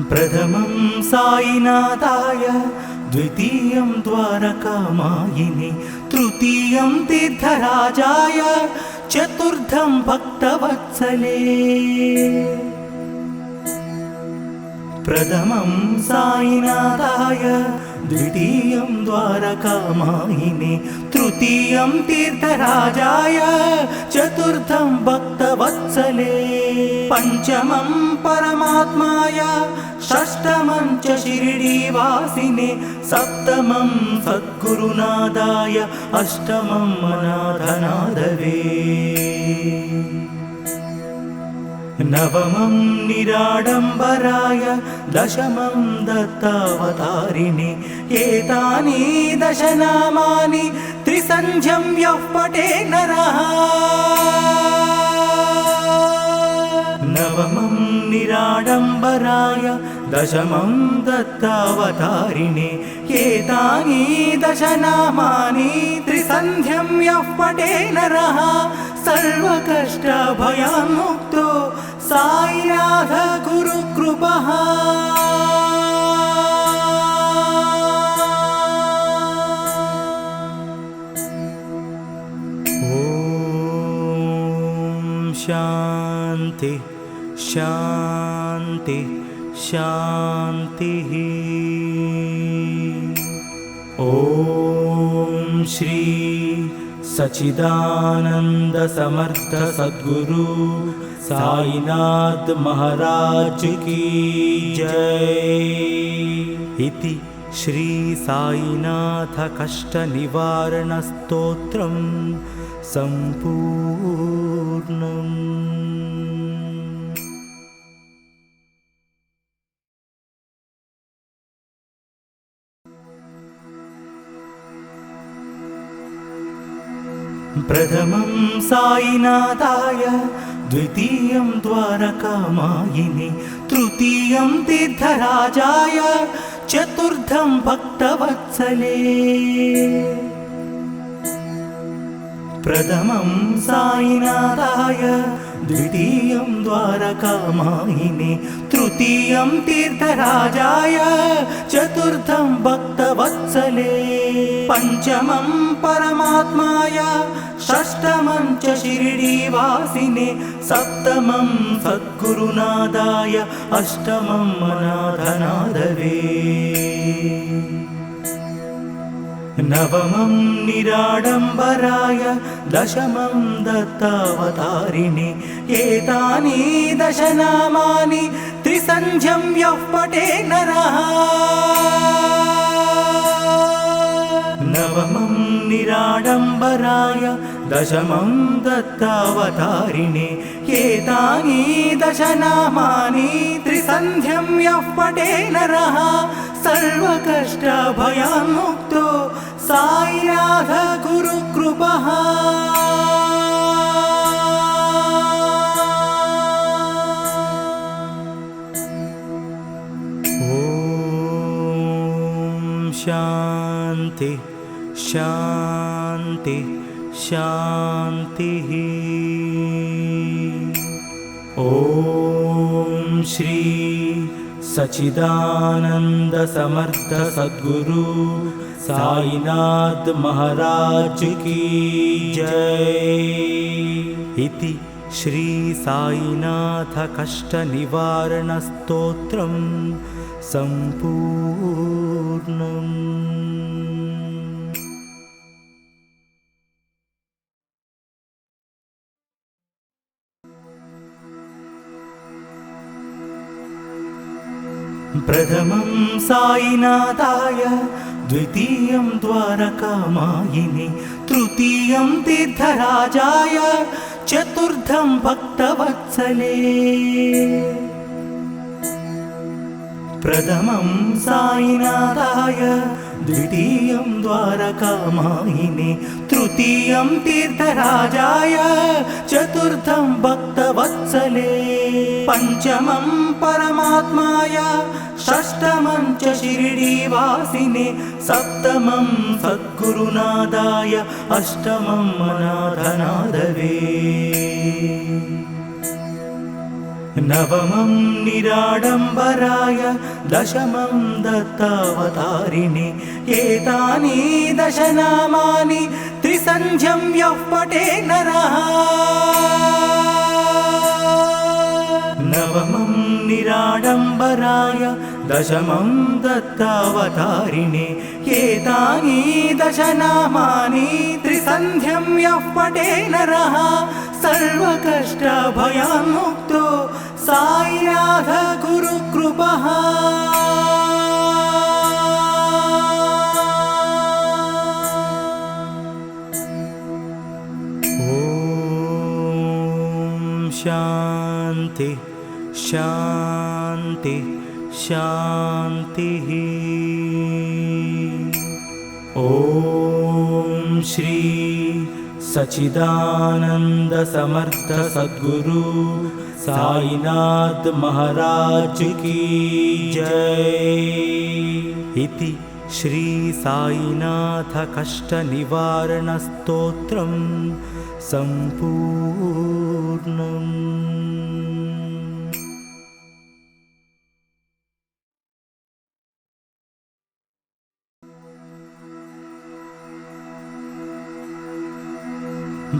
प्रथमं साईनाथाय, द्वितीयं द्वारकामायिने, तृतीयं तीर्थराजाय, चतुर्थं भक्तवत्सले। प्रथमं साईनाथाय, द्वितीयं द्वारकामायिने, तृतीयं तीर्थराजाय, चतुर्थं भक्तवत्सले। पंचमं परमात्माय, षष्ठमं च शिरडीवासिने, सप्तमं सद्गुरुनाथाय, अष्टमं अनाथनाथवे। नवमं निराडम्बराय, दशमं दत्तावतारिणे, एतानि दशनामानि त्रिसन्ध्यं यः पठे नरः। नवमं निराडम्बराय, दशमं दत्तावतारिणे, एतानि दशनामानि त्रिसन्ध्यं यः पठे नरः, सर्वकष्टभयान्मुक्तो साईनाथ गुरुकृपः। ॐ शान्ति शान्ति शान्तिः। ॐ श्री सच्चिदानंद समर्थ सद्गुरु साईनाथ महाराज की जय। इति श्री साईनाथ कष्ट निवारण स्तोत्रम संपूर्णम्। प्रथमं साईनाथाय, द्वितीयं द्वारकामायिने, तृतीयं तीर्थराजाय, चतुर्थं भक्तवत्सले। प्रथमं साईनाथाय, द्वितीयं द्वारकामायिने, तृतीयं तीर्थराजाय, चतुर्थं भक्तवत्सले। पंचमं परमात्माय, षष्ठमं च शिरडीवासिने, सप्तमं सद्गुरुनाथाय, अष्टमं अनाथनाथवे। नवमं निराडम्बराय, दशमं दत्तावतारिणे, एतानि दशनामानि त्रिसन्ध्यं यः पठे नरः। नवमं निराडम्बराय, दशमं दत्तावतारिणे, एतानि दशनामानि त्रिसन्ध्यं यः पठे नरः, सर्वकष्टभयान्मुक्तो साईनाथ गुरुकृपः। ॐ शान्ति शान्ति शान्तिः। ॐ श्री सच्चिदानंद समर्थ सद्गुरु साईनाथ महाराज की जय। इति श्री साईनाथ कष्ट निवारण स्तोत्रम संपूर्णम्। प्रथमं साईनाथाय, द्वितीयं द्वारकामायिने, तृतीयं तीर्थराजाय, चतुर्थं भक्तवत्सले। प्रथमं साईनाथाय, द्वितीयं द्वारकामायिने, तृतीयं तीर्थराजाय, चतुर्थं भक्तवत्सले। पंचमं परमात्माय, षष्ठमं च शिरडीवासिने, सप्तमं सद्गुरुनाथाय, अष्टमं अनाथनाथवे। नवमं निराडम्बराय दशमं दत्तावतारिणे एतानि दशनामानि त्रिसन्ध्यं यः पठे नरः नवमं निराडम्बराय दशमं दत्तावतारिणे एतानि दशनामानि त्रिसन्ध्यं यः पठे नरः सर्वकष्टभयान्मुक्तो साईनाथ गुरुकृपः ॐ शान्ति शान्ति शान्तिः ॐ श्री सच्चिदानंद समर्थ सद्गुरु साईनाथ महाराज की जय। इति श्री साईनाथ कष्ट निवारण स्तोत्रम संपूर्णम्।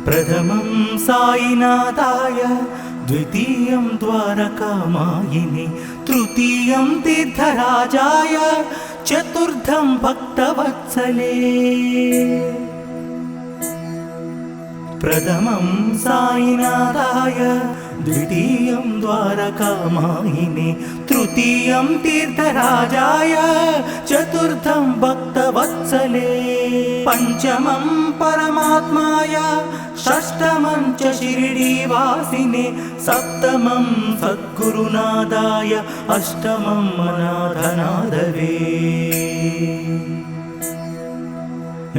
प्रथमं साईनाथाय द्वितीयं द्वारकामायिने तृतीयं तीर्थराजाय चतुर्थं भक्तवत्सले। प्रथमं साईनाथाय द्वितीयं द्वारकामायिने तृतीयं तीर्थराजाय चतुर्थं भक्तवत्सले। पंचमं परमात्माय षष्ठमं च शिरडीवासिने सप्तमं सद्गुरुनादाय अष्टमं अनाथनादवे।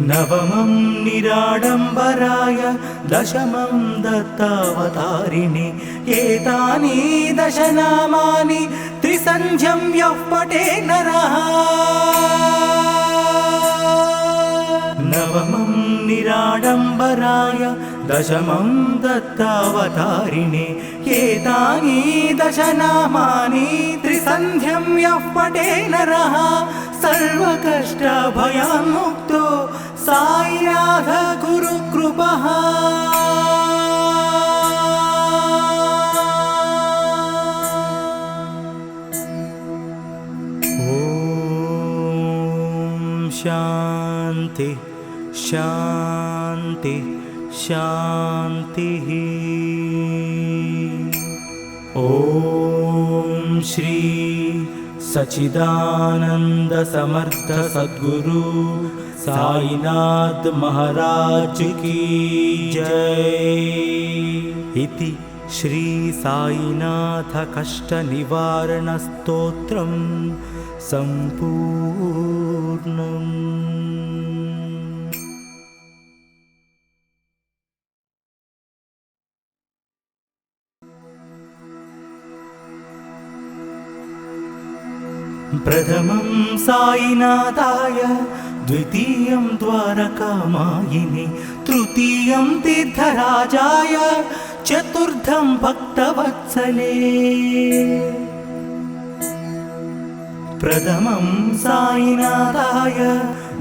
नवमं निराडम्बराय दशमं दत्तावतारिणे एतानि दशनामानि त्रिसन्ध्यं यः पठे नरः नवमं निराडम्बराय दशमं दत्तावतारिणे एतानि दशनामानि त्रिसन्ध्यं यः पठे नरः सर्वकष्टभयान्मुक्तो साईनाथ गुरुकृपः। ॐ शान्ति शान्ति शान्तिः। ॐ श्री सच्चिदानंद समर्थ सद्गुरु साईनाथ महाराज की जय। इति श्री साईनाथ कष्ट निवारण स्तोत्रम संपूर्णम्। प्रथमं साईनाथाय द्वितीयं द्वारकामायिने तृतीयं तीर्थराजाय चतुर्थं भक्तवत्सले। प्रथमं साईनाथाय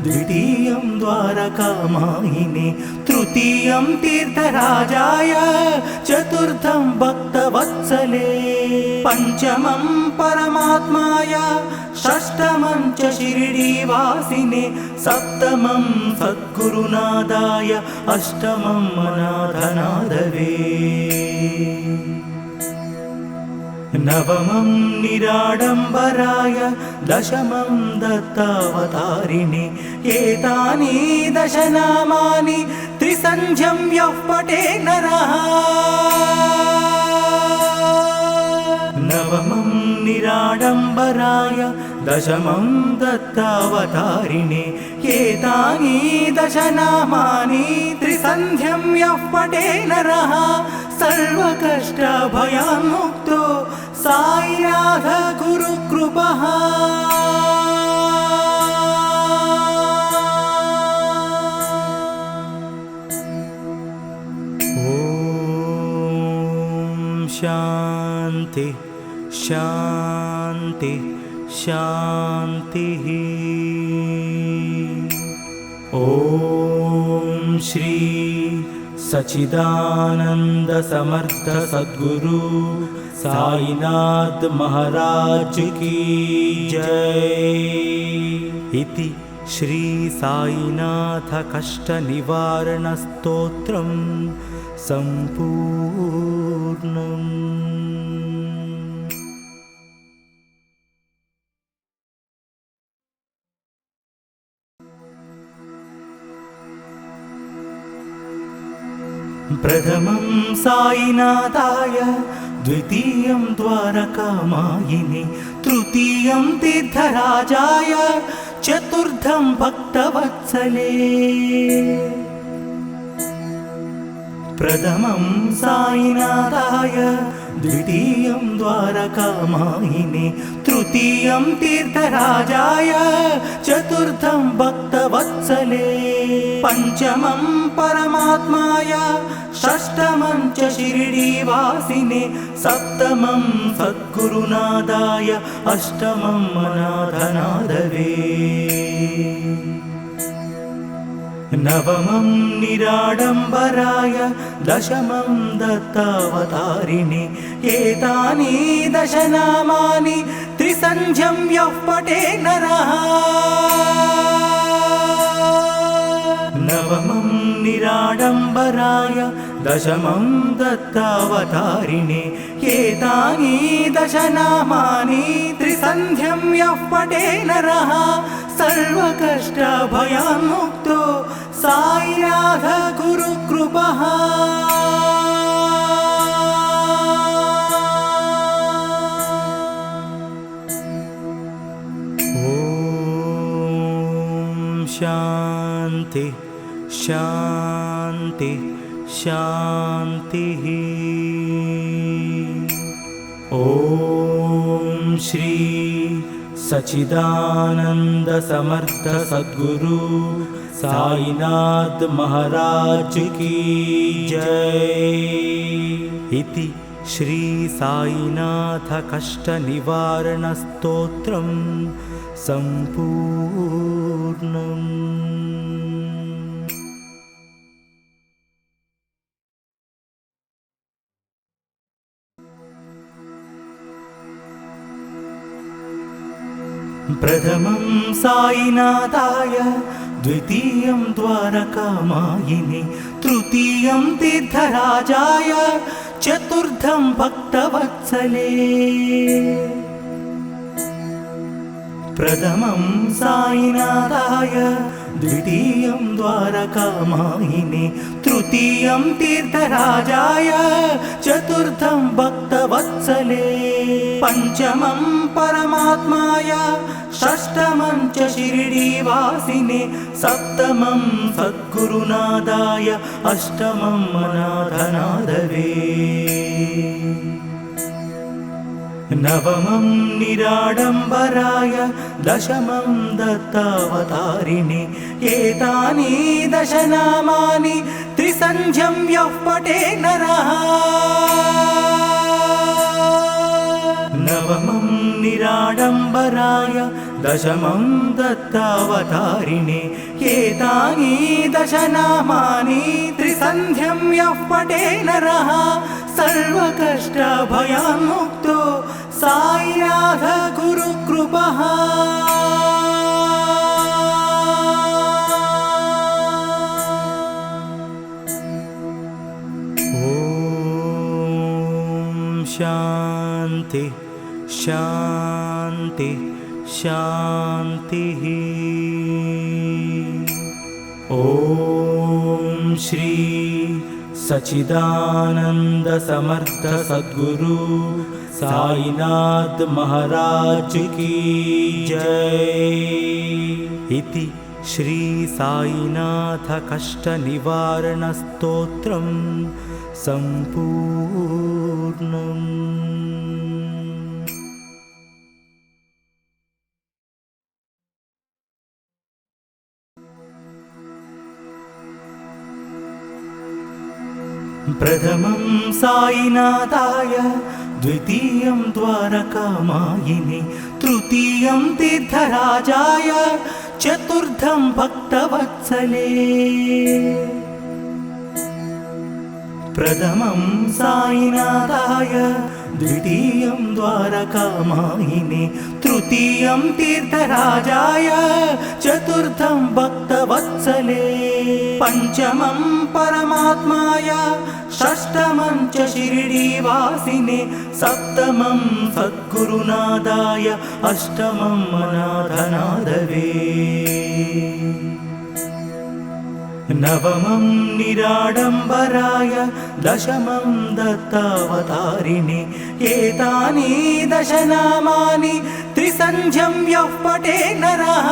द्वितीयं द्वारकामायिने तृतीयं तीर्थराजाय चतुर्थं भक्तवत्सले। पंचमं परमात्माय षष्ठमं च शिरडीवासिने सप्तमं सद्गुरुनादाय अष्टमं अनाथनादवे। नवमं निराडम्बराय दशमं दत्तावतारिणे एतानि दशनामानि त्रिसन्ध्यं यः पठे नरः नवमं निराडम्बराय दशमं दत्तावतारिणे एतानि दशनामानि त्रिसन्ध्यं यः पठे नरः सर्वकष्टभयान्मुक्तो साईनाथ गुरुकृपः। ॐ शान्ति शान्ति शान्ति शान्तिः। ॐ श्री सच्चिदानंद समर्थ सद्गुरु साईनाथ महाराज की जय। इति श्री साईनाथ कष्ट निवारण स्तोत्रम संपूर्णम्। प्रथमं साईनाथाय, द्वितीयं द्वारकामायिने, तृतीयं तीर्थराजाय, चतुर्थं भक्तवत्सले। प्रथमं साईनाथाय, द्वितीयं द्वारकामायिने, तृतीयं तीर्थराजाय, चतुर्थं भक्तवत्सले। पंचमं परमात्माय, षष्ठमं च शिरडीवासिने, सप्तमं सद्गुरुनादाय, अष्टमं अनाथनाथवे। नवमं निराडम्बराय, दशमं दत्तावतारिणे। एतानि दशनामानि त्रिसन्ध्यं यः पठे नरः। नवमं निराडम्बराय, दशमं दत्तावतारिणे। एतानि दशनामानि त्रिसन्ध्यं यः पठे नरः, सर्वकष्टभयान्मुक्तो साईनाथ गुरुकृपः। ॐ शान्ति शान्ति शान्तिः। ॐ श्री सच्चिदानंद समर्थ सद्गुरु साईनाथ महाराज की जय। इति श्री साईनाथ कष्ट निवारण स्तोत्रम संपूर्णम्। प्रथमं साईनाथाय, द्वितीयं द्वारकामायिने, तृतीयं तीर्थराजाय, चतुर्थं भक्तवत्सले। प्रथमं साईनाथाय, द्वितीयं द्वारकामायिने, तृतीयं तीर्थराजाय, चतुर्थं भक्तवत्सले। पंचमं परमात्माय, षष्ठमं च शिरडीवासिने, सप्तमं सद्गुरुनादाय, अष्टमं अनाथनाथवे। नवमं निराडम्बराय, दशमं दत्तावतारिणे। एतानि दशनामानि त्रिसन्ध्यं यः पठे नरः। नवमं निराडम्बराय, दशमं दत्तावतारिणे। एतानि दशनामानि त्रिसन्ध्यं यः पठे नरः, सर्वकष्टभयान्मुक्तो साईनाथ गुरुकृपः। ॐ शान्ति शान्ति शान्तिः। ॐ श्री सच्चिदानंद समर्थ सद्गुरु साईनाथ महाराज की जय। इति श्री साईनाथ कष्ट निवारण स्तोत्रम संपूर्णम्। प्रथमं साईनाथाय, द्वितीयं द्वारकामायिने तृतीयं तीर्थराजाय चतुर्थं भक्तवत्सले प्रथमं साईनाथाय द्वितीयं द्वारकामायिने तृतीयं तीर्थराजाय चतुर्थं भक्तवत्सले पंचमं परमात्माय षष्ठमं च शिरडीवासिने सप्तमं सद्गुरुनाथाय अष्टमं अनाथनाथवे नवमं निराडम्बराय दशमं दत्तावतारिणे एतानि दशनामानि त्रिसन्ध्यं यः पठे नरः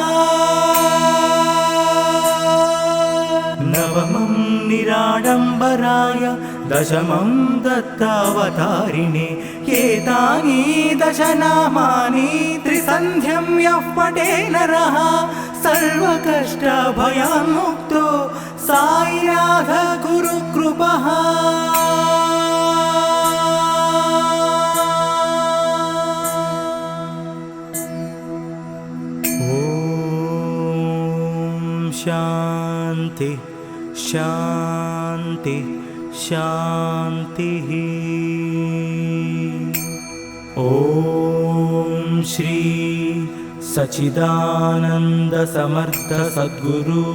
नवमं निराडम्बराय दशमं दत्तावतारिणे एतानि दशनामानि त्रिसन्ध्यं यः पठे नरः सर्वकष्टभयान्मुक्तो साईनाथ गुरुकृपः ॐ शान्ति शान्ति शान्तिः ॐ श्री सच्चिदानंद समर्थ सद्गुरु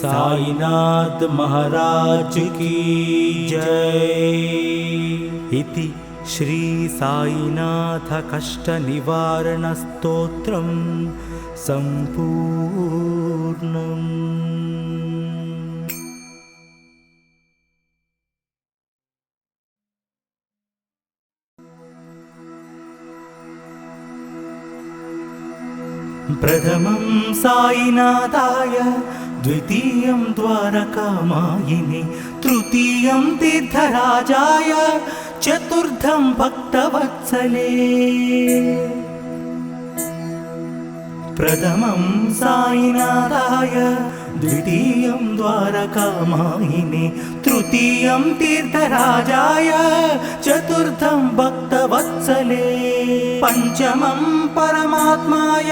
साईनाथ महाराज की जय। इति श्री साईनाथ कष्ट निवारण स्तोत्रम संपूर्णम्। प्रथमं साईनाथाय द्वितीयं द्वारकामायिने तृतीयं तीर्थराजाय चतुर्थं भक्तवत्सले प्रथमं साईनाथाय द्वितीयं द्वारकामायिने तृतीयं तीर्थराजाय चतुर्थं भक्तवत्सले पंचमं परमात्माय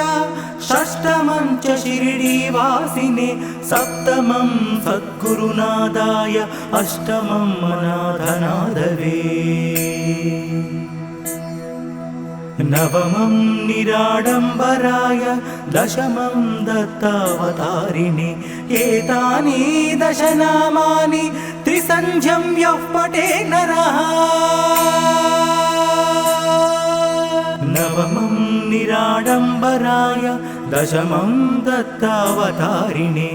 षष्ठमं च शिरडीवासिने सप्तमं सद्गुरुनाथाय अष्टमं अनाथनाथवे नवमं निराडम्बराय दशमं दत्तावतारिणे एतानि दशनामानि त्रिसन्ध्यं यः पठे नरः नवमं निराडम्बराय दशमं दत्तावतारिणे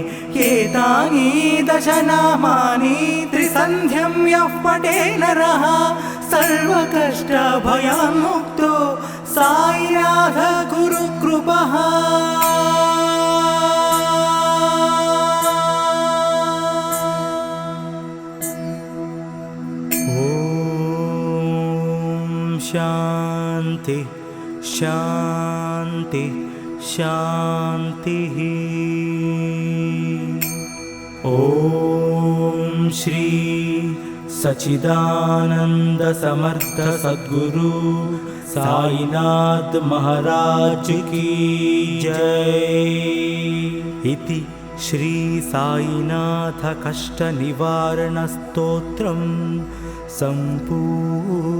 एतानि दशनामानि त्रिसन्ध्यं यः पठे नरः सर्वकष्टभयान्मुक्तो साईनाथ गुरुकृपः ॐ शान्ति शान्ति शान्तिः ॐ श्री सच्चिदानंद समर्थ सद्गुरु साईनाथ महाराज की जय। इति श्री साईनाथ कष्ट निवारण स्तोत्रम संपूर्णम्।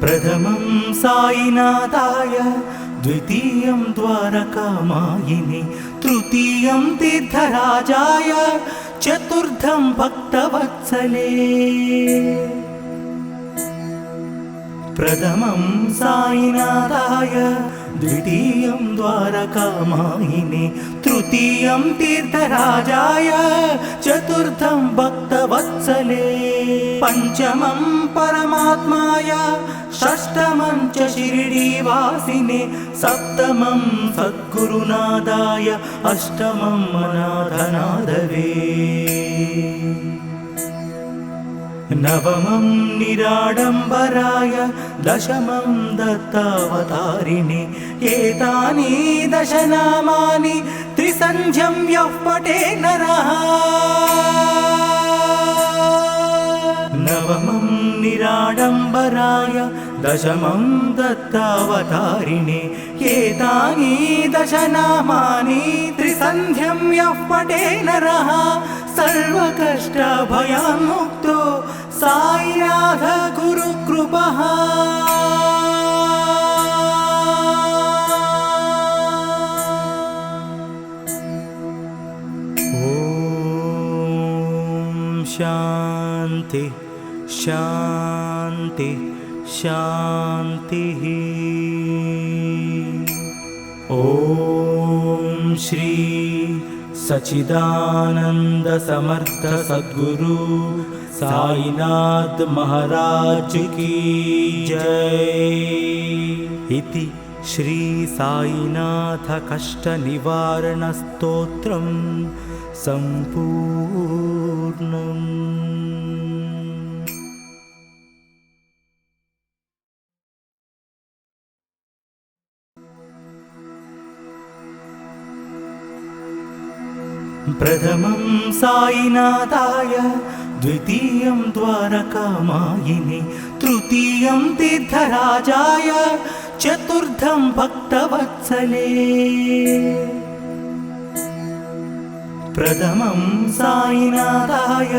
प्रथमं साईनाथाय द्वितीयं द्वारकामायिने तृतीयं तीर्थराजाय चतुर्थं भक्तवत्सले प्रथमं साईनाथाय द्वितीयं द्वारकामायिने तृतीयं तीर्थराजाय चतुर्थं भक्तवत्सले पंचमं परमात्माय षष्ठमं च शिरडीवासिने सप्तमं सद्गुरुनाथाय अष्टमं अनाथनाथवे नवमं निराडम्बराय दशमं दत्तावतारिणे एतानि दशनामानि त्रिसन्ध्यं यः पठे नरः नवमं निराडम्बराय दशमं दत्तावतारिणे एतानि दशनामानि त्रिसन्ध्यं यः पठे नरः सर्वकष्टभयान्मुक्तो साईनाथ गुरुकृपः ॐ शान्ति शान्ति शान्तिः ॐ श्री सच्चिदानंद समर्थ सद्गुरु साईनाथ महाराज की जय। इति श्री साईनाथ कष्ट निवारण स्तोत्रम संपूर्णम्। प्रथमं साईनाथाय, द्वितीयं द्वारकामायिने, तृतीयं तीर्थराजाय, चतुर्थं भक्तवत्सले। प्रथमं साईनाथाय,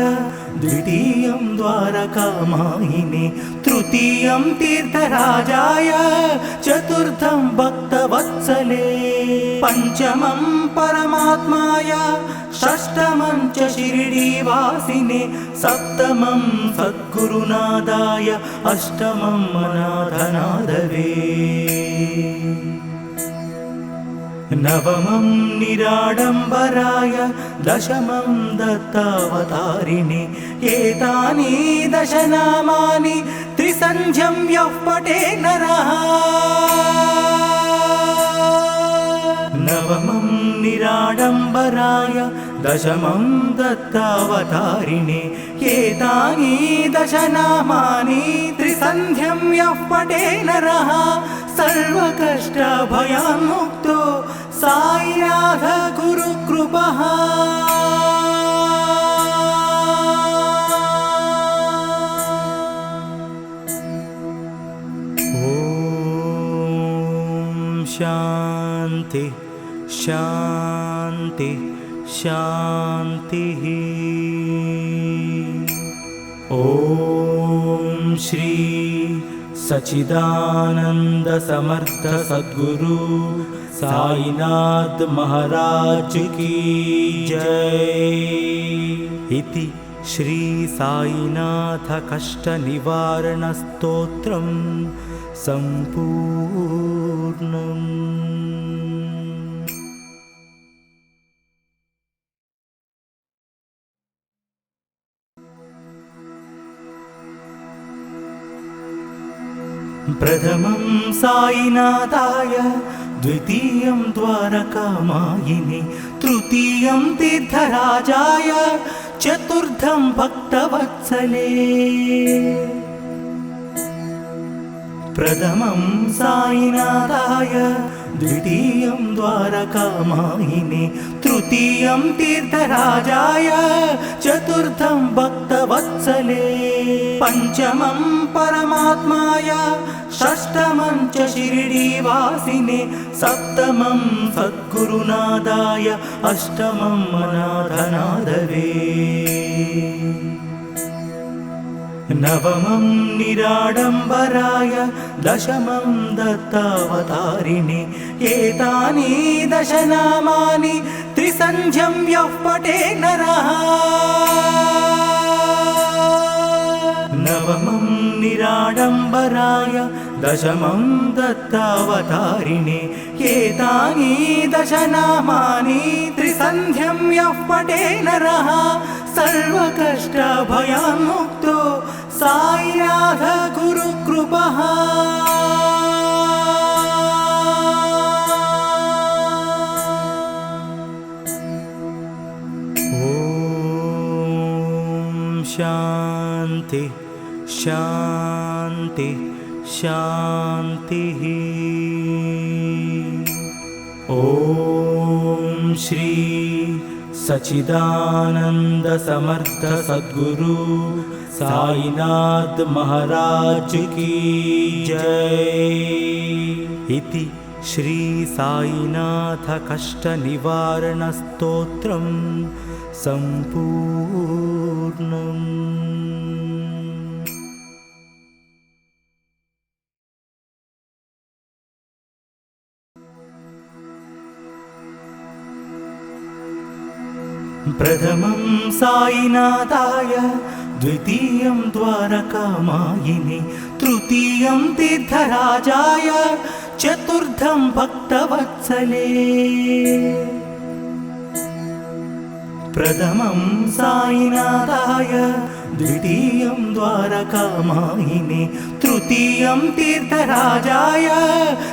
द्वितीयं द्वारकामायिने, तृतीयं तीर्थराजाय, चतुर्थं भक्तवत्सले। पंचमं परमात्माय, षष्ठमं च शिरडीवासिने, सप्तमं सद्गुरुनादाय, अष्टमं अनाथनादवे। नवमं निराडम्बराय, दशमं दत्तावतारिणे, एतानि दशनामानि त्रिसन्ध्यं यः पठे नरः। नवमं निराडम्बराय, दशमं दत्तावतारिणे, एतानि दशनामानि त्रिसन्ध्यं यः पठे नरः सर्वकष्टभयान्मुक्तो साईनाथ गुरुकृपः। ॐ शान्ति शान्ति शान्तिः। ॐ श्री सच्चिदानंद समर्थ सद्गुरु साईनाथ महाराज की जय। इति श्री साईनाथ कष्ट निवारण स्तोत्रम संपूर्णम्। प्रथमं साईनाथाय, द्वितीयं द्वारकामायिने, तृतीयं तीर्थराजाय, चतुर्थं भक्तवत्सले। प्रथमं साईनाथाय, द्वितीयं द्वारकामायिने, तृतीयं तीर्थराजाय, चतुर्थं भक्तवत्सले। पंचमं परमात्माय, षष्ठमं च शिरडीवासिने, सप्तमं सद्गुरुनादाय, अष्टमं अनाथनादवे। नवमं निराडम्बराय, दशमं दत्तावतारिणे, एतानि दशनामानि त्रिसन्ध्यं यः पठे नरः। नवमं निराडम्बराय, दशमं दत्तावतारिणे, एतानि दशनामानि त्रिसन्ध्यं यः पठे नरः सर्वकष्टभयान्मुक्तो साईनाथ गुरुकृपः। ॐ शान्ति शान्ति शान्ति शान्तिः। ॐ श्री सच्चिदानंद समर्थ सद्गुरु साईनाथ महाराज की जय। इति श्री साईनाथ कष्ट निवारण स्तोत्रम संपूर्णम्। प्रथमं साईनाथाय, द्वितीयं द्वारकामायिने, तृतीयं तीर्थराजाय, चतुर्थं भक्तवत्सले। प्रथमं साईनाथाय, द्वितीयं द्वारकामायिने, तृतीयं तीर्थराजाय,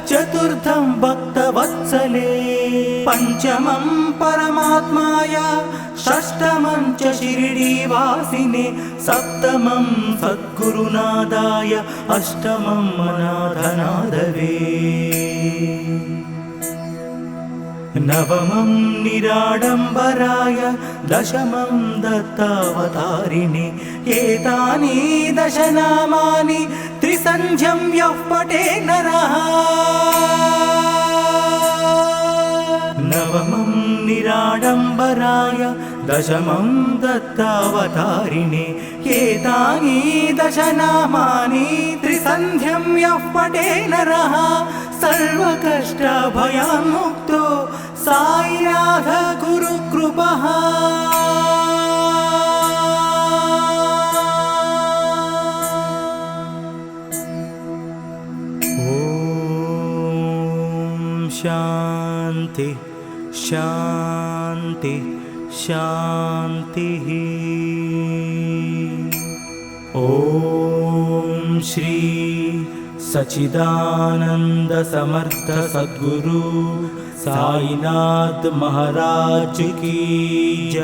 चतुर्थं भक्तवत्सले। पंचमं परमात्माय, षष्ठमं च शिरडीवासिने, सप्तमं सद्गुरुनादाय, अष्टमं अनाथनाथवे। नवमं निराडम्बराय, दशमं दत्तावतारिणे। एतानि दशनामानि त्रिसन्ध्यं यः पठे नरः। नवमं निराडम्बराय, दशमं दत्तावतारिणे। एतानि दशनामानि त्रिसन्ध्यं यः पठे नरः, सर्वकष्टभयान्मुक्तो साईनाथ गुरुकृपः। ॐ शान्ति शान्ति शान्तिः। ॐ श्री सच्चिदानंद समर्थ सद्गुरु साईनाथ महाराज की जय।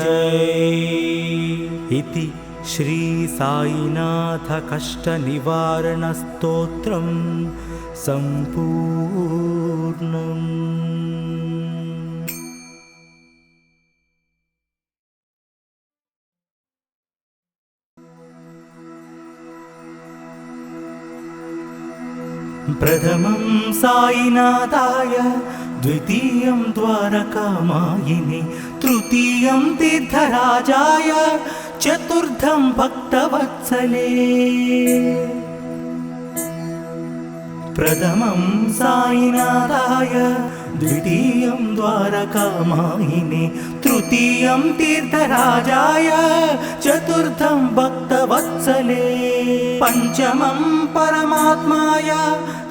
इति श्री साईनाथ कष्ट निवारण स्तोत्रम संपूर्णम्। प्रथमं साईनाथाय, द्वितीयं द्वारकामायिने, तृतीयं तीर्थराजाय, चतुर्थं भक्तवत्सले। प्रथमं साईनाथाय, द्वितीयं द्वारकामायिने, तृतीयं तीर्थराजाय, चतुर्थं भक्तवत्सले। पंचमं परमात्माय,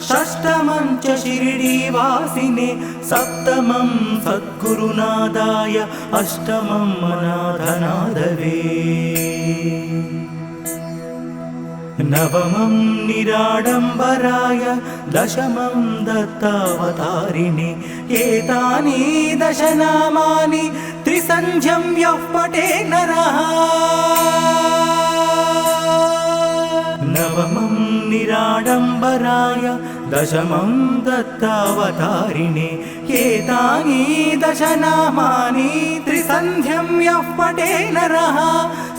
षष्ठमं च शिरडीवासिने, सप्तमं सद्गुरुनादाय, अष्टमं अनाथनाथवे। नवमं निराडम्बराय, दशमं दत्तावतारिणे। एतानि दशनामानि त्रिसन्ध्यं यः पठे नरः। नवमं निराडम्बराय, दशमं दत्तावतारिणे। एतानि दशनामानि त्रिसन्ध्यं यः पठे नरः,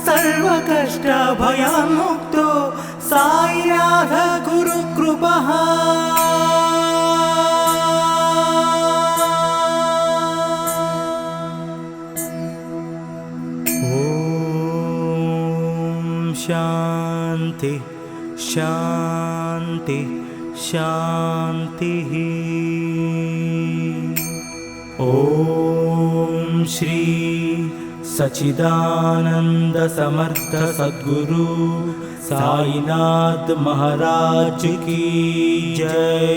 सर्वकष्टभयान्मुक्तो साईनाथ गुरुकृपः। ॐ शान्ति शान्ति शान्तिः। ॐ श्री सच्चिदानंद समर्थ सद्गुरु साईनाथ महाराज की जय।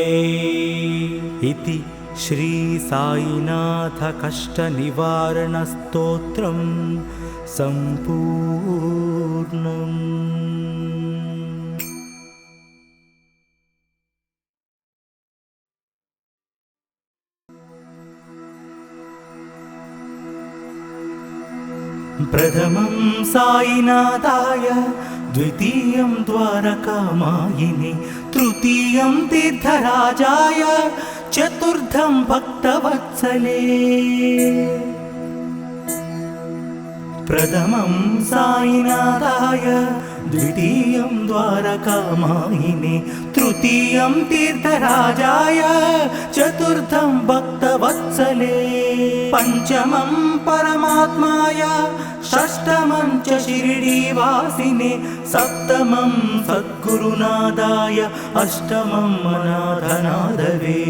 इति श्री साईनाथ कष्ट निवारण स्तोत्रम संपूर्णम्। प्रथमं साईनाथाय, द्वितीयं द्वारकामायिने, तृतीयं तीर्थराजाय, चतुर्थं भक्तवत्सले। प्रथमं साईनाथाय, द्वितीयं द्वारकामायिने, तृतीयं तीर्थराजाय, चतुर्थं भक्तवत्सले। पञ्चमं परमात्माय, षष्ठमं च शिरडीवासिने, सप्तमं सद्गुरुनाथाय, अष्टमं अनाथनाथवे।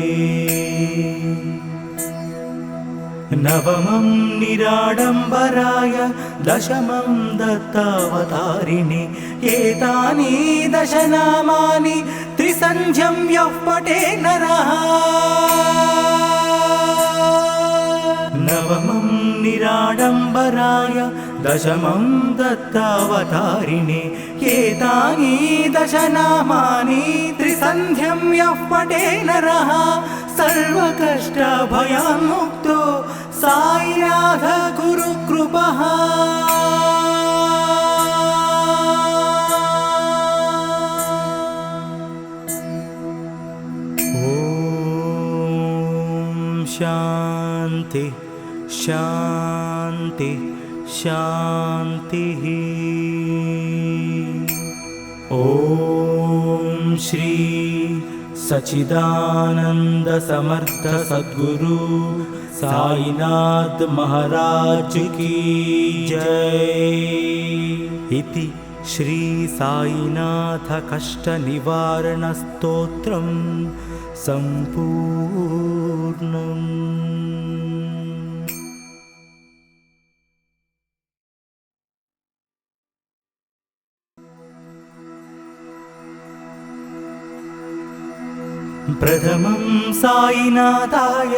नवमं निराडम्बराय, दशमं दत्तावतारिणे, एतानि दशनामानि त्रिसन्ध्यं यः पठे नरः। नवमं निराडम्बराय, दशमं दत्तावतारिणे, एतानि दशनामानि त्रिसन्ध्यं यः पठे नरः, सर्वकष्टभयान्मुक्तो साईनाथ गुरुकृपः। ॐ शान्ति शान्ति शान्तिः। ॐ श्री सच्चिदानंद समर्थ सद्गुरु साईनाथ महाराज की जय। इति श्री साईनाथ कष्ट निवारण स्तोत्रम संपूर्णम्। प्रथमं साईनाथाय,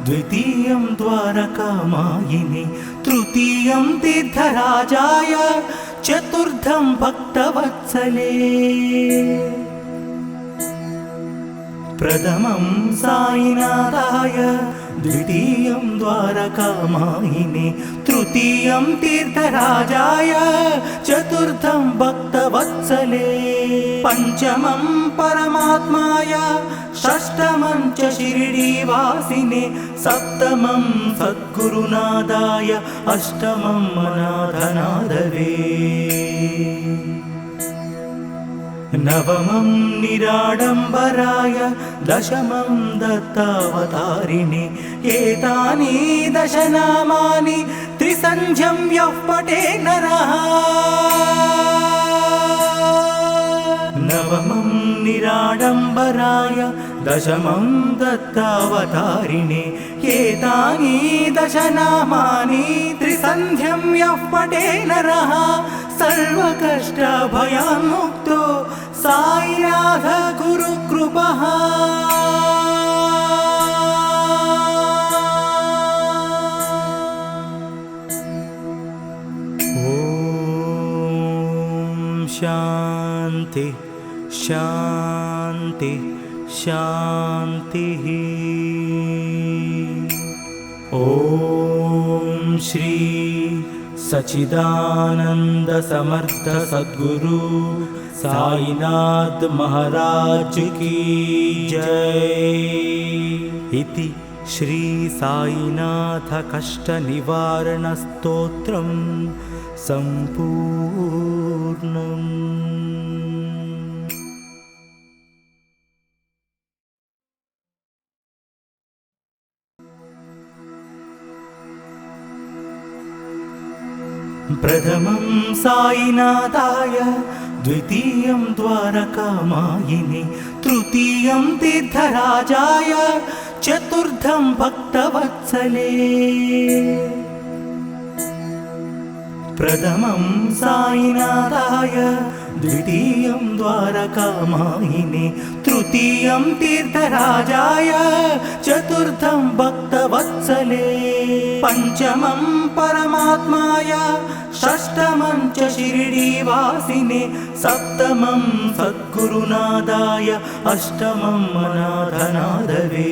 द्वितीयं द्वारकामायिने, तृतीयं तीर्थराजाय, चतुर्थं भक्तवत्सले। प्रथमं साईनाथाय, द्वितीयं द्वारकामायिने, तृतीयं तीर्थराजाय, चतुर्थं भक्तवत्सले। पञ्चमं परमात्माय, षष्ठमं च शिरडीवासिने, सप्तमं सद्गुरुनाथाय, अष्टमं अनाथनाथवे। नवमं निराडम्बराय, दशमं दत्तावतारिणे, एतानि दशनामानि त्रिसन्ध्यं यः पठे नरः। नवमं निराडम्बराय, दशमं दत्तावतारिणे, एतानि दशनामानि त्रिसन्ध्यं यः पठे नरः, सर्वकष्टभयान्मुक्तो साईनाथ गुरुकृपः। ॐ शान्ति शान्ति शान्तिः। ॐ श्री सच्चिदानंद समर्थ सद्गुरु साईनाथ महाराज की जय। इति श्री साईनाथ कष्ट निवारण स्तोत्रम संपूर्णम्। प्रथमं साईनाथाय, द्वितीयं द्वारकामायिने, तृतीयं तीर्थराजाय, चतुर्थं भक्तवत्सले। प्रथमं साईनाथाय, द्वितीयं द्वारकामायिने, तृतीयं तीर्थराजाय, चतुर्थं भक्तवत्सले। पञ्चमं परमात्माय, षष्ठमं च शिरडीवासिने, सप्तमं सद्गुरुनाथाय, अष्टमं अनाथनाथवे।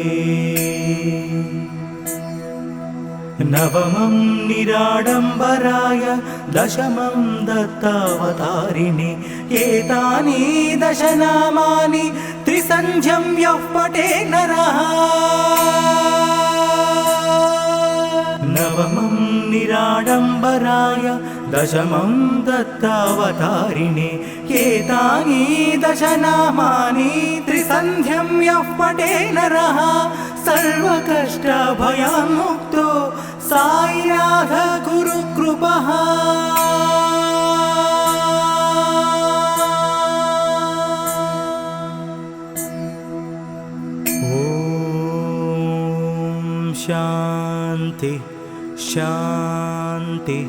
नवमं निराडम्बराय दशमं दत्तावतारिणे एतानि दशनामानि त्रिसन्ध्यं यः पठे नरः नवमं निराडम्बराय दशमं दत्तावतारिणे एतानि दशनामानि त्रिसन्ध्यं यः पठे नरः सर्वकष्टभयान्मुक्तो साईनाथ गुरुकृपः ॐ शान्ति शान्ति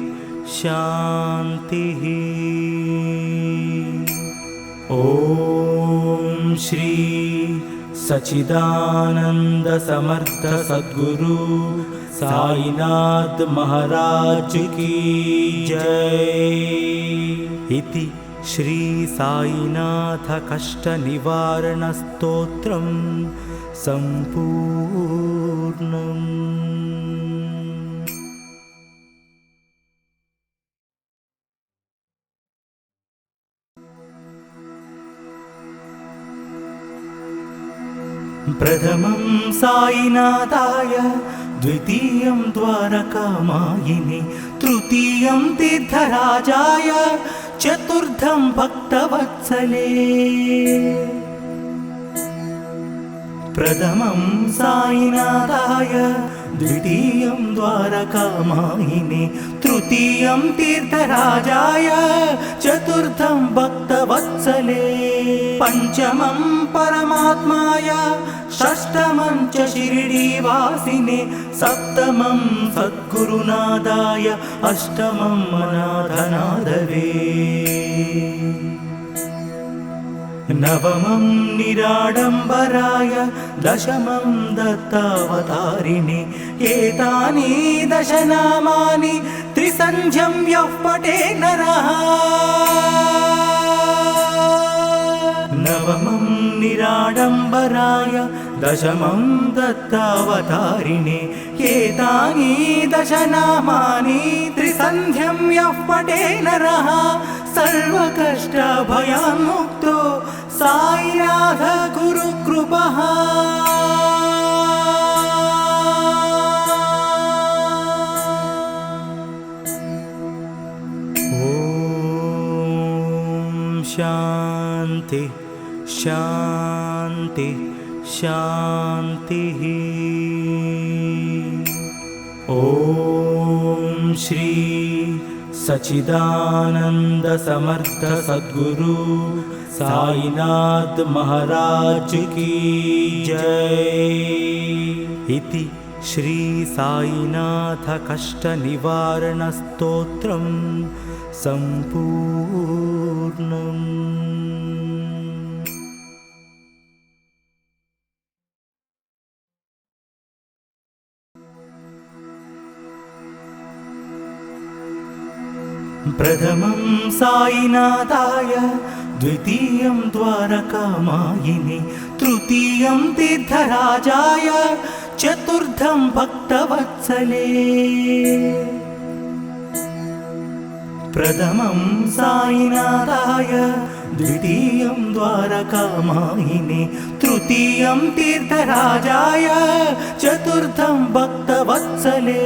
शान्तिः ॐ श्री सच्चिदानंद समर्थ सद्गुरु साईनाथ महाराज की जय। इति श्री साईनाथ कष्ट निवारण स्तोत्रम संपूर्णम्। प्रथमं साईनाथाय द्वितीयं द्वारकामायिने तृतीयं तीर्थराजाय चतुर्थं भक्तवत्सले। प्रथमं साईनाथाय द्वितीयं द्वारकामायिने तृतीयं तीर्थराजाय चतुर्थं भक्तवत्सले। पंचमं परमात्माय षष्ठमं च शिरडीवासिने सप्तमं सद्गुरुनादाय अष्टमं अनाथनादवे। नवमं निराडम्बराय दशमं दत्तावतारिणे एतानि दशनामानि त्रिसन्ध्यं यः पठे नरः नवमं निराडम्बराय दशमं दत्तावतारिणे एतानि दशनामानि त्रिसन्ध्यं यः पठे नरः सर्वकष्टभयान्मुक्तो साईनाथ गुरुकृपः। ॐ शान्ति शान्ति शान्तिः। ॐ श्री सच्चिदानंद समर्थ सद्गुरु साईनाथ महाराज की जय। इति श्री साईनाथ कष्ट निवारण स्तोत्रम संपूर्णम्। प्रथमं साईनाथाय द्वितीयं द्वारकामायिने तृतीयं तीर्थराजाय चतुर्थं भक्तवत्सले। प्रथमं साईनाथाय द्वितीयं द्वारकामायिने तृतीयं तीर्थराजाय चतुर्थं भक्तवत्सले।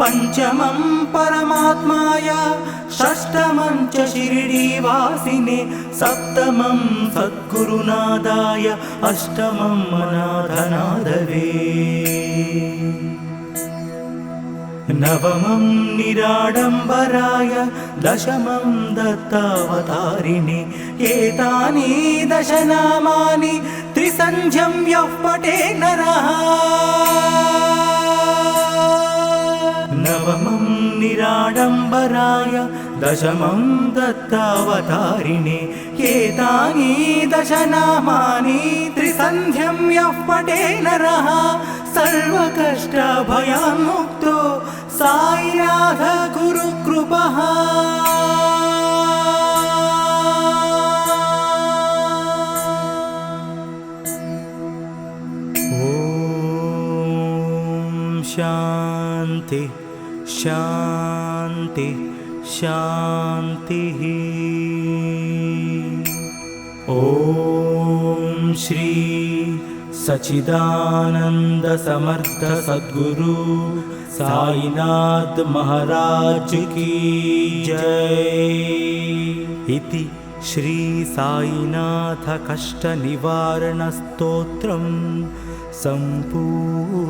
पंचमं परमात्माय षष्ठमं च शिरडीवासिने सप्तमं सद्गुरुनादाय अष्टमं अनाथनादवे। नवमं निराडम्बराय दशमं दत्तावतारिणे एतानि दशनामानि त्रिसन्ध्यं यः पठे नरः नवमं निराडम्बराय दशमं दत्तावतारिणे एतानि दशनामानि त्रिसन्ध्यं यः पठे नरः सर्वकष्टभयान्मुक्तो साईनाथ गुरुकृपः। ॐ शान्ति शान्ति शान्ति शान्तिः। ॐ श्री सच्चिदानंद समर्थ सद्गुरु साईनाथ महाराज की जय। इति श्री साईनाथ कष्ट निवारण स्तोत्रम संपूर्णम्।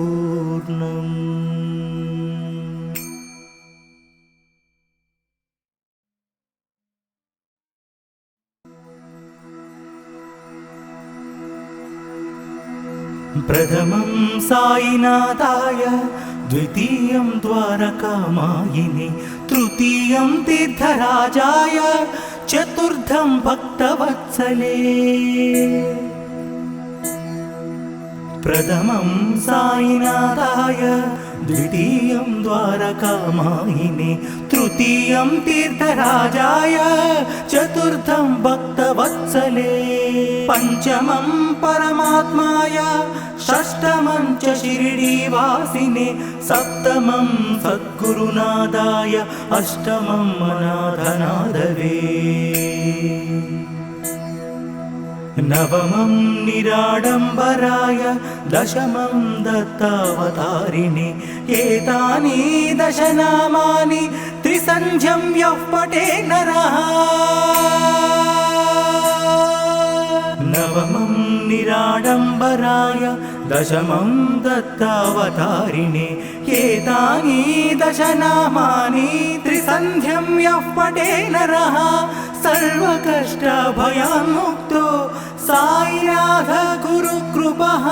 प्रथमं साईनाथाय, द्वितीयं द्वारकामायिने, तृतीयं तीर्थराजाय, चतुर्थं भक्तवत्सले। प्रथमं साईनाथाय, द्वितीयं द्वारकामायिने, तृतीयं तीर्थराजाय, चतुर्थं भक्तवत्सले। पंचमं परमात्माय, षष्ठमं च शिरडीवासिने, सप्तमं सद्गुरुनादाय, अष्टमं अनाथनाथवे। नवमं निराडम्बराय, दशमं दत्तावतारिणे। एतानि दशनामानि त्रिसन्ध्यं यः पठे नरः। नवमं निराडम्बराय, दशमं दत्तावतारिणे। एतानि दशनामानि त्रिसन्ध्यं यः पठे नरः, सर्वकष्टभयान्मुक्तो साईनाथ गुरुकृपः।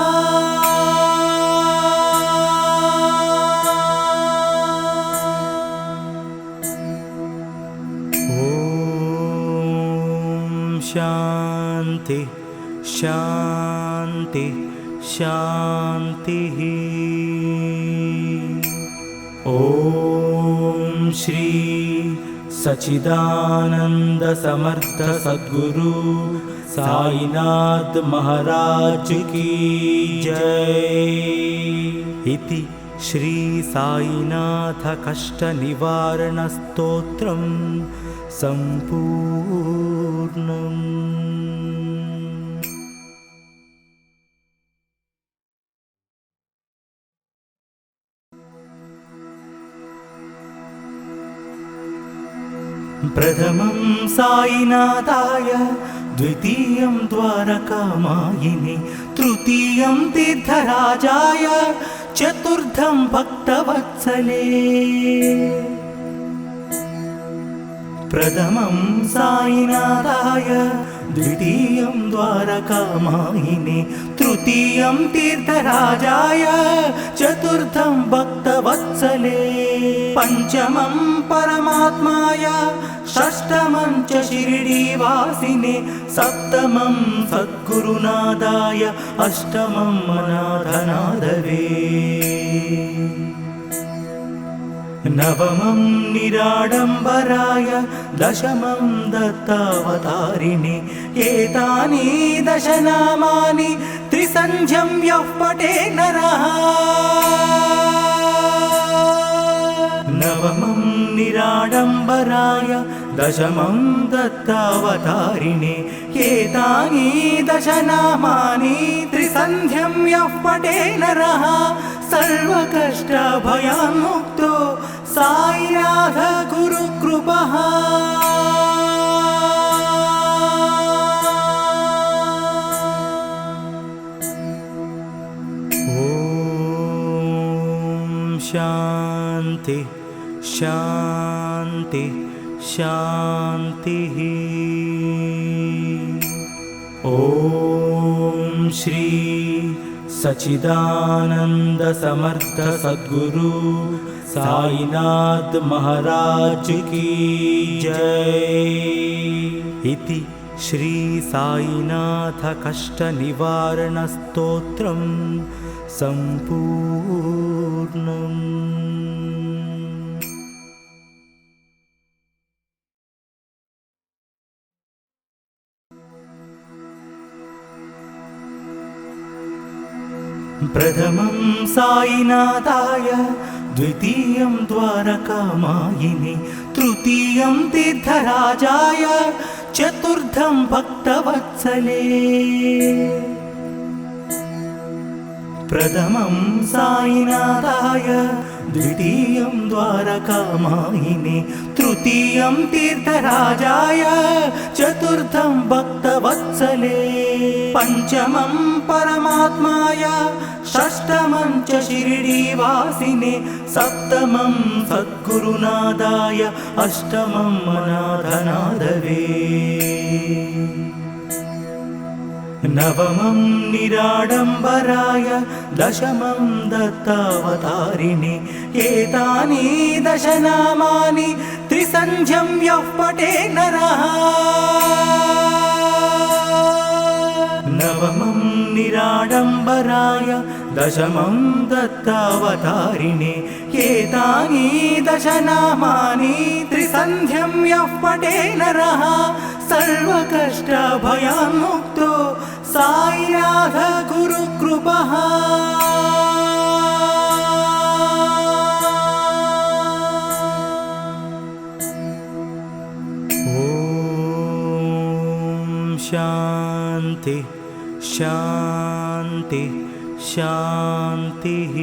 ॐ शान्ति शान्ति शान्तिः। ॐ श्री सच्चिदानंद समर्थ सद्गुरु साईनाथ महाराज की जय। इति श्री साईनाथ कष्ट निवारण स्तोत्रम संपूर्णम्। प्रथमं साईनाथाय, द्वितीयं द्वारकामायिने, तृतीयं तीर्थराजाय, चतुर्थं भक्तवत्सले। प्रथमं साईनाथाय, द्वितीयं द्वारकामायिने, तृतीयं तीर्थराजाय, चतुर्थं भक्तवत्सले। पंचमं परमात्माय, षष्ठमं च शिरडीवासिने, सप्तमं सद्गुरुनादाय, अष्टमं अनाथनाथवे। नवमं निराडम्बराय, दशमं दत्तावतारिणे। एतानि दशनामानि त्रिसन्ध्यं यः पठे नरः। नवमं निराडम्बराय, दशमं दत्तावतारिणे। एतानि दशनामानि त्रिसन्ध्यं यः पठे नरः, सर्वकष्टभयान्मुक्तो साईनाथ गुरुकृपः। ॐ शान्ति शान्ति शान्तिः। ॐ श्री सच्चिदानंद समर्थ सद्गुरु साईनाथ महाराज की जय। इति श्री साईनाथ कष्ट निवारण स्तोत्रम संपूर्णम्। प्रथमं साईनाथाय, द्वितीयं द्वारकामायिनि तृतीयं तीर्थराजाय चतुर्थं भक्तवत्सले प्रथमं साईनाथाय द्वितीयं द्वारकामायिनि तृतीयं तीर्थराजाय चतुर्थं भक्तवत्सले पञ्चमं परमात्माय षष्ठमं च शिरडीवासिने सप्तमं सद्गुरुनाथाय अष्टमं अनाथनाथवे नवमं निराडम्बराय दशमं दत्तावतारिणे एतानि दशनामानि त्रिसन्ध्यं यः पठे नरः नवमं निराडम्बराय दशमं दत्तावतारिणे एतानि दशनामानि त्रिसन्ध्यं यः पठे नरः सर्वकष्टभयान्मुक्तो साईनाथ गुरुकृपः ॐ शान्ति शान्ति शान्तिः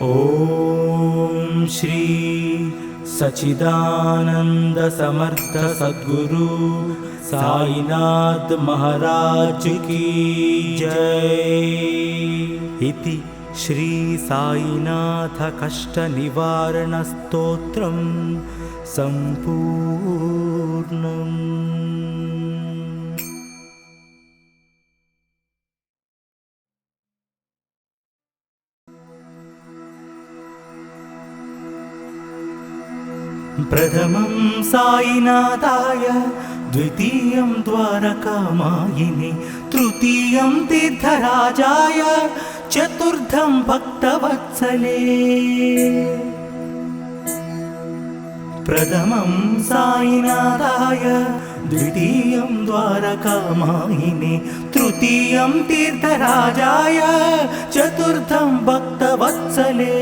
ॐ श्री सच्चिदानंद समर्थ सद्गुरु साईनाथ महाराज की जय। इति श्री साईनाथ कष्ट निवारण स्तोत्रम संपूर्णम्। प्रथमं साईनाथाय द्वितीयं द्वारकामायिनि तृतीयं तीर्थराजाय चतुर्थं भक्तवत्सले प्रथमं साईनाथाय द्वितीयं द्वारकामायिनि तृतीयं तीर्थराजाय चतुर्थं भक्तवत्सले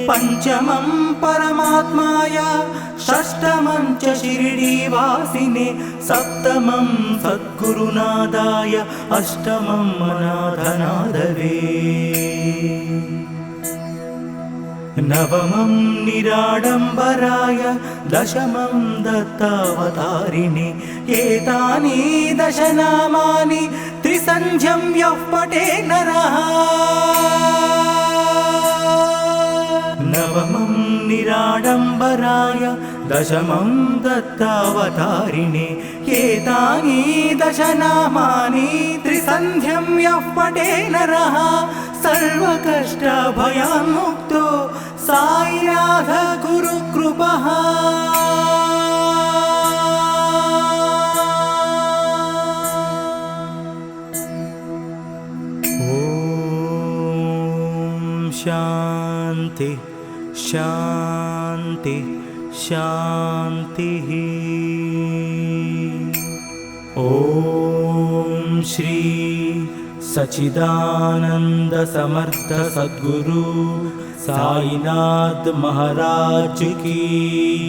पञ्चमं परमात्माय षष्ठमं च शिरडीवासिने सप्तमं सद्गुरुनाथाय अष्टमं अनाथनाथवे नवमं निराडम्बराय दशमं दत्तावतारिणे एतानि दशनामानि त्रिसन्ध्यं यः पठे नरः नवमं निराडम्बराय दशमं दत्तावतारिणे एतानि दशनामानि त्रिसन्ध्यं यः पठे नरः सर्वकष्टभयान्मुक्तो साईनाथ गुरुकृपः ॐ शान्ति शान्ति शान्तिः ॐ श्री सच्चिदानंद समर्थ सद्गुरु साईनाथ महाराज की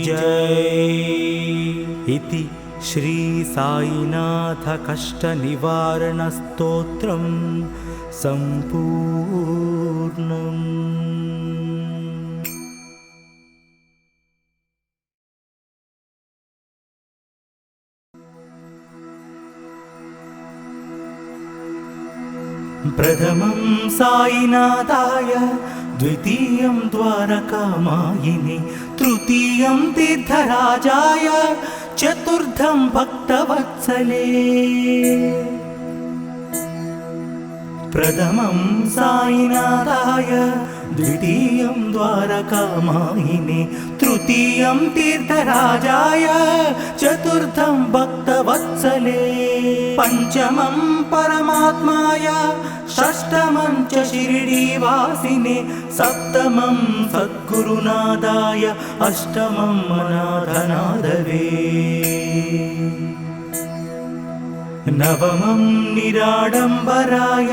जय। इति श्री साईनाथ कष्ट निवारण स्तोत्रम संपूर्णम्। प्रथमं साईनाथाय द्वितीयं द्वारकामायिनि तृतीयं तीर्थराजाय चतुर्थं भक्तवत्सले प्रथमं साईनाथाय द्वितीयं द्वारकामायिनि तृतीयं तीर्थराजाय चतुर्थं भक्तवत्सले पञ्चमं परमात्माय षष्ठमं च शिरडीवासिने सप्तमं सद्गुरुनाथाय अष्टमं अनाथनाथवे नवमं निराडम्बराय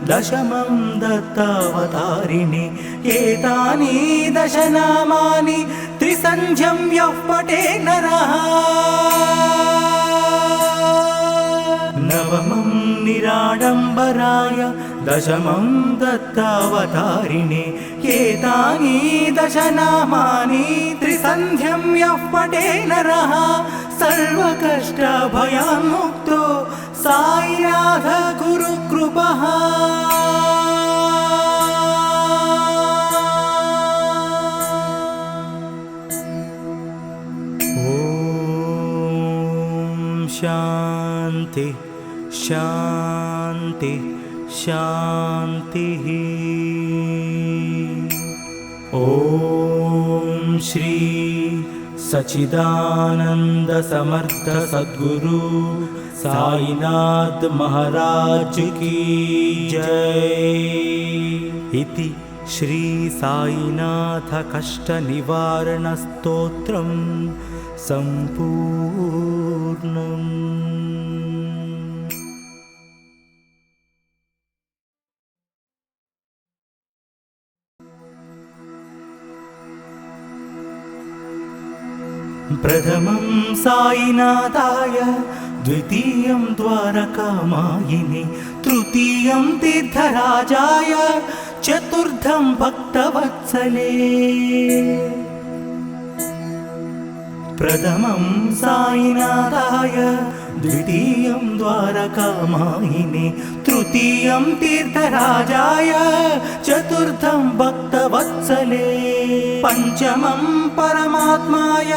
दशमं दत्तावतारिणे एतानि दशनामानि त्रिसन्ध्यं यः पठे नरः नवमं निराडम्बराय दशमं दत्तावतारिणे एतानि दशनामानि त्रिसन्ध्यं यः पठे नरः सर्वकष्टभयान्मुक्तो साईनाथ गुरुकृपः ॐ शान्ति शान्ति शान्तिः ॐ श्री सच्चिदानंद समर्थ सद्गुरु साईनाथ महाराज की जय। इति श्री साईनाथ कष्ट निवारण स्तोत्रम संपूर्णम्। प्रथमं साईनाथाय, द्वितीयं द्वारकामायिने, तृतीयं तीर्थराजाय, चतुर्थं भक्तवत्सले। प्रथमं साईनाथाय, द्वितीयं द्वारकामायिने, तृतीयं तीर्थराजाय, चतुर्थं भक्तवत्सले। पंचमं परमात्माय,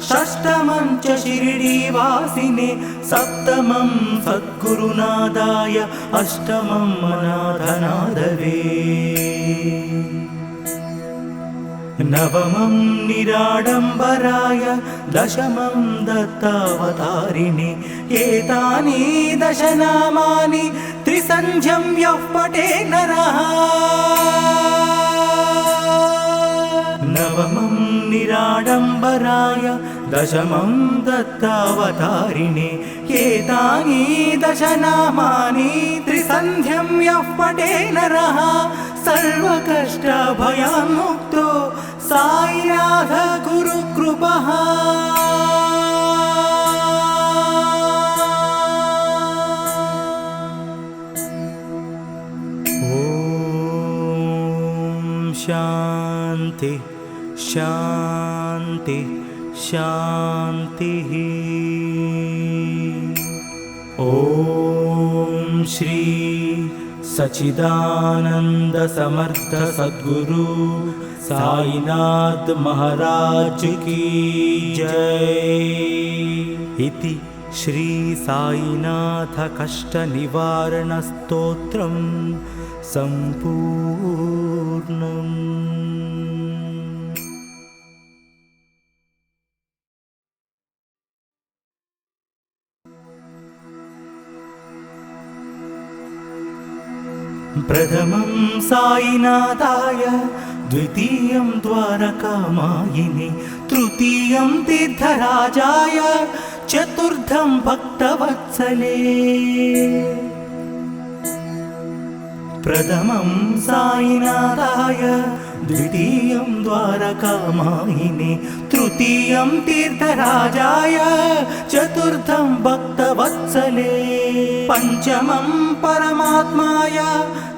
षष्ठमं च शिरडीवासिने, सप्तमं सद्गुरुनादाय, अष्टमं अनाथनादवे। नवमं निराडम्बराय, दशमं दत्तावतारिणे, एतानि दशनामानि त्रिसन्ध्यं यः पठे नरः। नवमं निराडम्बराय, दशमं दत्तावतारिणे, एतानि दशनामानि त्रिसन्ध्यं यः पठे नरः सर्वकष्टभयान्मुक्तो साईनाथ गुरुकृपः। ॐ शान्ति शान्ति शान्तिः। ॐ श्री सच्चिदानंद समर्थ सद्गुरु साईनाथ महाराज की जय। इति श्री साईनाथ कष्ट निवारण स्तोत्रम संपूर्णम्। प्रथमं साईनाथाय, द्वितीयं द्वारकामायिने, तृतीयं तीर्थराजाय, चतुर्थं भक्तवत्सले। प्रथमं साईनाथाय, द्वितीयं द्वारकामायिने, तृतीयं तीर्थराजाय, चतुर्थं भक्तवत्सले। पंचमं परमात्माय,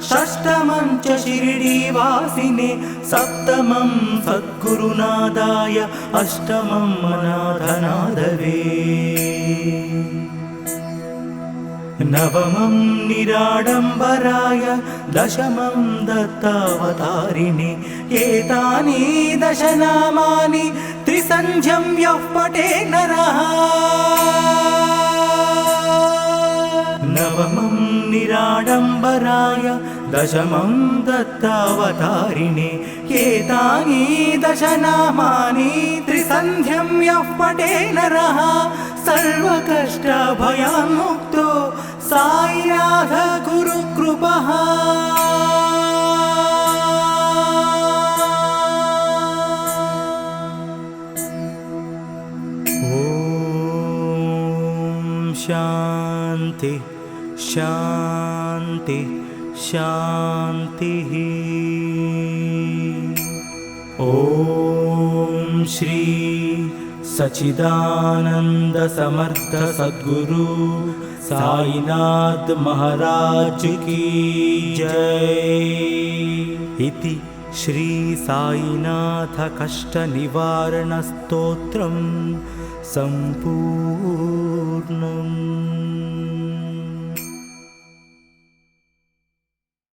षष्ठमं च शिरडीवासिने, सप्तमं सद्गुरुनादाय, अष्टमं अनाथनादवे। नवमं निराडम्बराय, दशमं दत्तावतारिणे, एतानि दशनामानि त्रिसन्ध्यं यः पठे नरः। नवमं निराडम्बराय, दशमं दत्तावतारिणे, एतानि दशनामानि त्रिसन्ध्यं यः पठे नरः सर्वकष्टभयान्मुक्तो साईनाथ गुरुकृपः। ॐ शान्ति शान्ति शान्ति शान्तिः। ॐ श्री सच्चिदानंद समर्थ सद्गुरु साईनाथ महाराज की जय। इति श्री साईनाथ कष्ट निवारण स्तोत्रम संपूर्णम्।